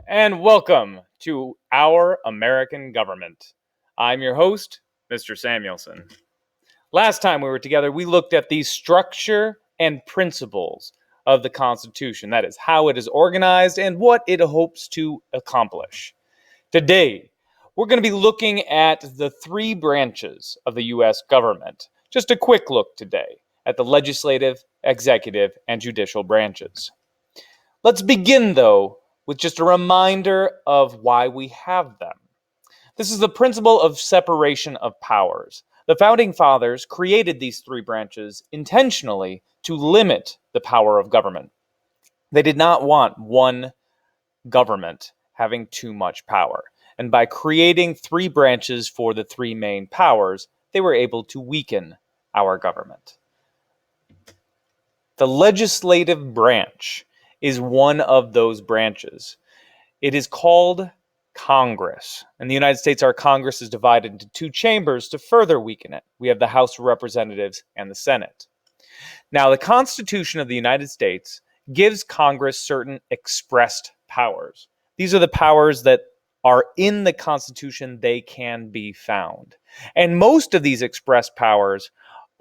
and welcome to Our American Government. I'm your host, Mr. Samuelson. Last time we were together, we looked at the structure and principles of the Constitution. That is, how it is organized and what it hopes to accomplish. Today, we're going to be looking at the three branches of the U.S. government. Just a quick look today at the legislative, executive, and judicial branches. Let's begin, though, with just a reminder of why we have them. This is the principle of separation of powers. The Founding Fathers created these three branches intentionally to limit the power of government. They did not want one government having too much power. And by creating three branches for the three main powers, they were able to weaken our government. The legislative branch is one of those branches. It is called Congress. In the United States, our Congress is divided into two chambers to further weaken it. We have the House of Representatives and the Senate. Now, the Constitution of the United States gives Congress certain expressed powers. These are the powers that are in the Constitution. They can be found. And most of these expressed powers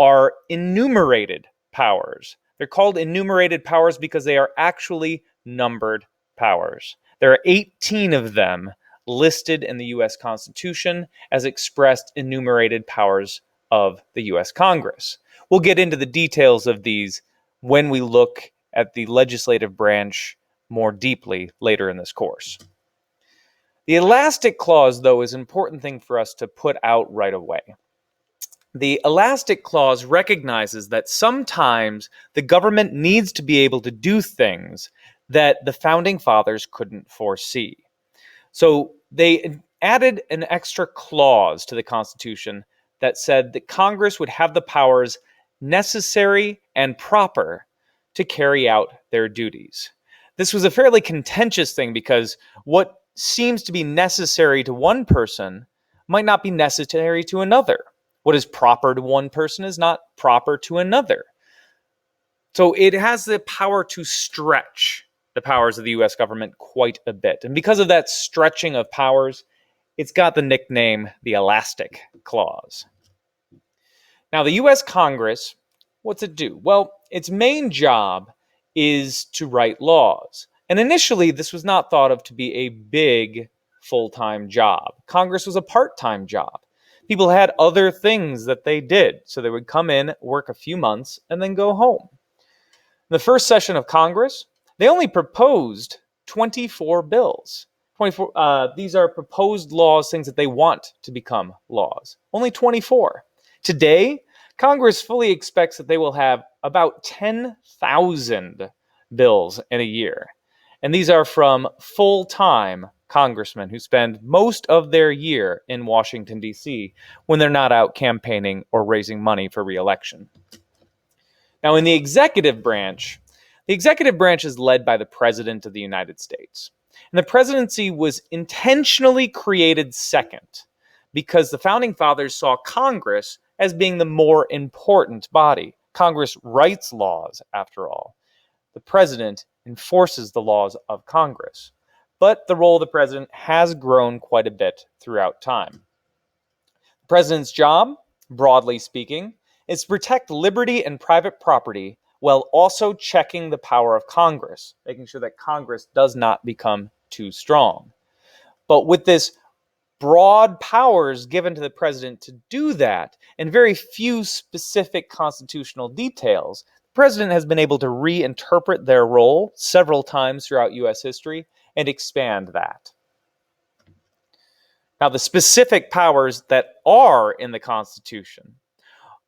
are enumerated powers. They're called enumerated powers because they are actually numbered powers. There are 18 of them listed in the U.S. Constitution as expressed enumerated powers of the U.S. Congress. We'll get into the details of these when we look at the legislative branch more deeply later in this course. The elastic clause, though, is an important thing for us to put out right away. The elastic clause recognizes that sometimes the government needs to be able to do things that the Founding Fathers couldn't foresee. So they added an extra clause to the Constitution that said that Congress would have the powers necessary and proper to carry out their duties. This was a fairly contentious thing because what seems to be necessary to one person might not be necessary to another. What is proper to one person is not proper to another. So it has the power to stretch the powers of the U.S. government quite a bit. And because of that stretching of powers, it's got the nickname the elastic clause. Now, the U.S. Congress, what's it do? Well, its main job is to write laws. And initially, this was not thought of to be a big full-time job. Congress was a part-time job. People had other things that they did. So they would come in, work a few months, and then go home. In the first session of Congress, they only proposed 24 bills. These are proposed laws, things that they want to become laws. Only 24. Today, Congress fully expects that they will have about 10,000 bills in a year. And these are from full-time congressmen who spend most of their year in Washington, D.C. when they're not out campaigning or raising money for re-election. Now, in the executive branch is led by the President of the United States. And the presidency was intentionally created second because the Founding Fathers saw Congress as being the more important body. Congress writes laws, after all. The president enforces the laws of Congress. But the role of the president has grown quite a bit throughout time. The president's job, broadly speaking, is to protect liberty and private property while also checking the power of Congress, making sure that Congress does not become too strong. But with this broad powers given to the president to do that, and very few specific constitutional details, the president has been able to reinterpret their role several times throughout U.S. history and expand that. Now, the specific powers that are in the Constitution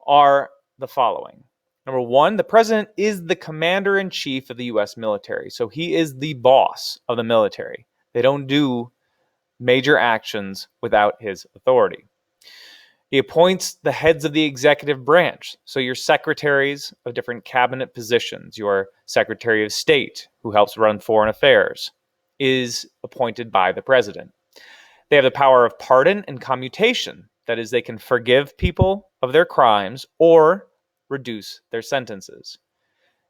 are the following. Number one, the president is the commander-in-chief of the U.S. military. So he is the boss of the military. They don't do major actions without his authority. He appoints the heads of the executive branch. So your secretaries of different cabinet positions, your Secretary of State, who helps run foreign affairs, is appointed by the president. They have the power of pardon and commutation. That is, they can forgive people of their crimes or reduce their sentences.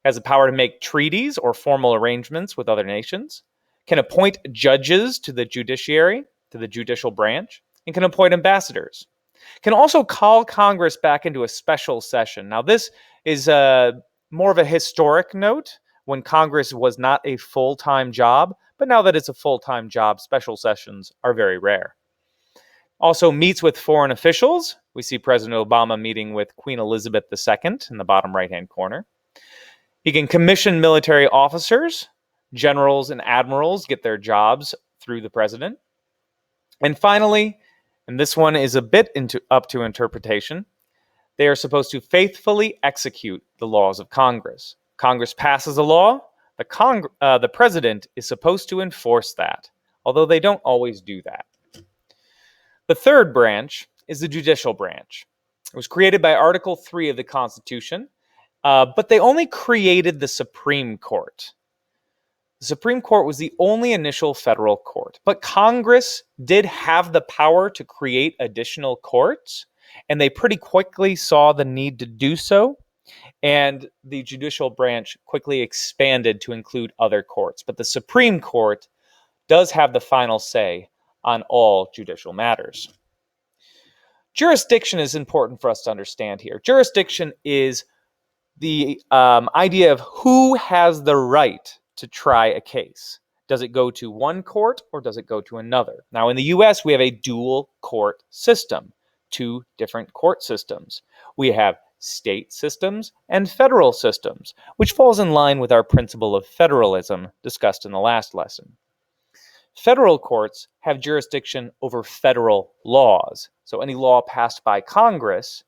It has the power to make treaties or formal arrangements with other nations. can appoint judges to the judiciary, to the judicial branch, and can appoint ambassadors. Can also call Congress back into a special session. Now, this is more of a historic note when Congress was not a full-time job, but now that it's a full-time job, special sessions are very rare. Also meets with foreign officials. We see President Obama meeting with Queen Elizabeth II in the bottom right-hand corner. He can commission military officers. Generals and admirals get their jobs through the president. And finally, and this one is a bit up to interpretation, they are supposed to faithfully execute the laws of Congress. Congress passes a law, the president is supposed to enforce that, although they don't always do that. The third branch is the judicial branch. It was created by Article 3 of the Constitution, but they only created the Supreme Court. The Supreme Court was the only initial federal court, but Congress did have the power to create additional courts, and they pretty quickly saw the need to do so, and the judicial branch quickly expanded to include other courts. But the Supreme Court does have the final say on all judicial matters. Jurisdiction is important for us to understand here. Jurisdiction is the idea of who has the right to try a case. Does it go to one court or does it go to another? Now, in the US, we have a dual court system, two different court systems. We have state systems and federal systems, which falls in line with our principle of federalism discussed in the last lesson. Federal courts have jurisdiction over federal laws. So any law passed by Congress,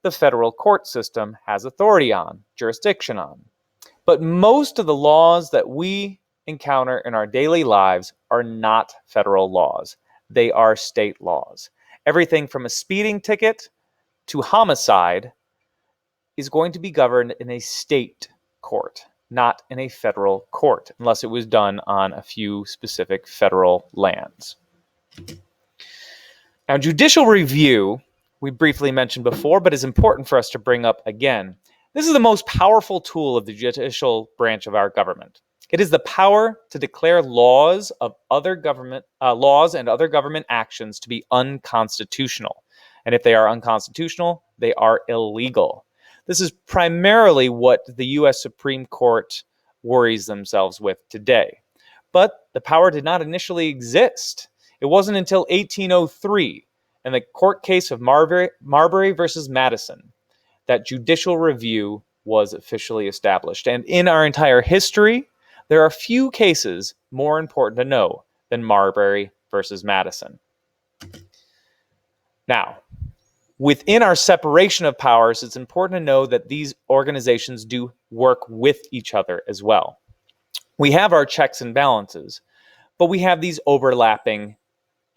the federal court system has authority on, jurisdiction on. But most of the laws that we encounter in our daily lives are not federal laws. They are state laws. Everything from a speeding ticket to homicide is going to be governed in a state court, not in a federal court, unless it was done on a few specific federal lands. Now, judicial review, we briefly mentioned before, but is important for us to bring up again. This is the most powerful tool of the judicial branch of our government. It is the power to declare laws and other government actions to be unconstitutional. And if they are unconstitutional, they are illegal. This is primarily what the U.S. Supreme Court worries themselves with today. But the power did not initially exist. It wasn't until 1803, in the court case of Marbury versus Madison, that judicial review was officially established. And in our entire history, there are few cases more important to know than Marbury versus Madison. Now, within our separation of powers, it's important to know that these organizations do work with each other as well. We have our checks and balances, but we have these overlapping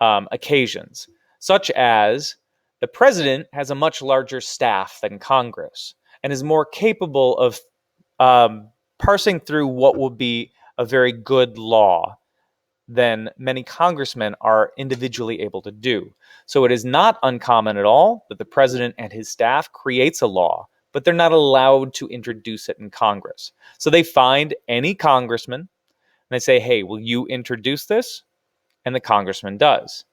occasions, such as the president has a much larger staff than Congress and is more capable of parsing through what would be a very good law than many congressmen are individually able to do. So it is not uncommon at all that the president and his staff creates a law, but they're not allowed to introduce it in Congress. So they find any congressman and they say, hey, will you introduce this? And the congressman does.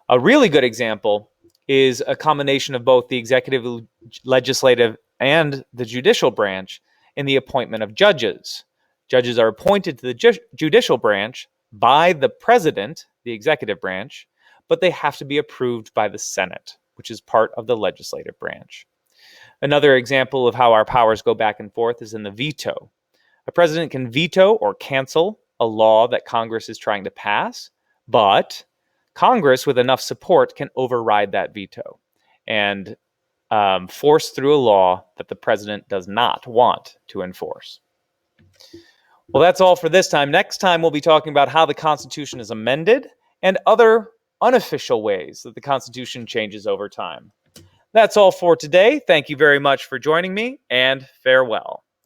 A really good example is a combination of both the executive, legislative, and the judicial branch in the appointment of judges. Judges are appointed to the judicial branch by the president, the executive branch, but they have to be approved by the Senate, which is part of the legislative branch. Another example of how our powers go back and forth is in the veto. A president can veto or cancel a law that Congress is trying to pass, but Congress, with enough support, can override that veto and force through a law that the president does not want to enforce. Well, that's all for this time. Next time, we'll be talking about how the Constitution is amended and other unofficial ways that the Constitution changes over time. That's all for today. Thank you very much for joining me, and farewell.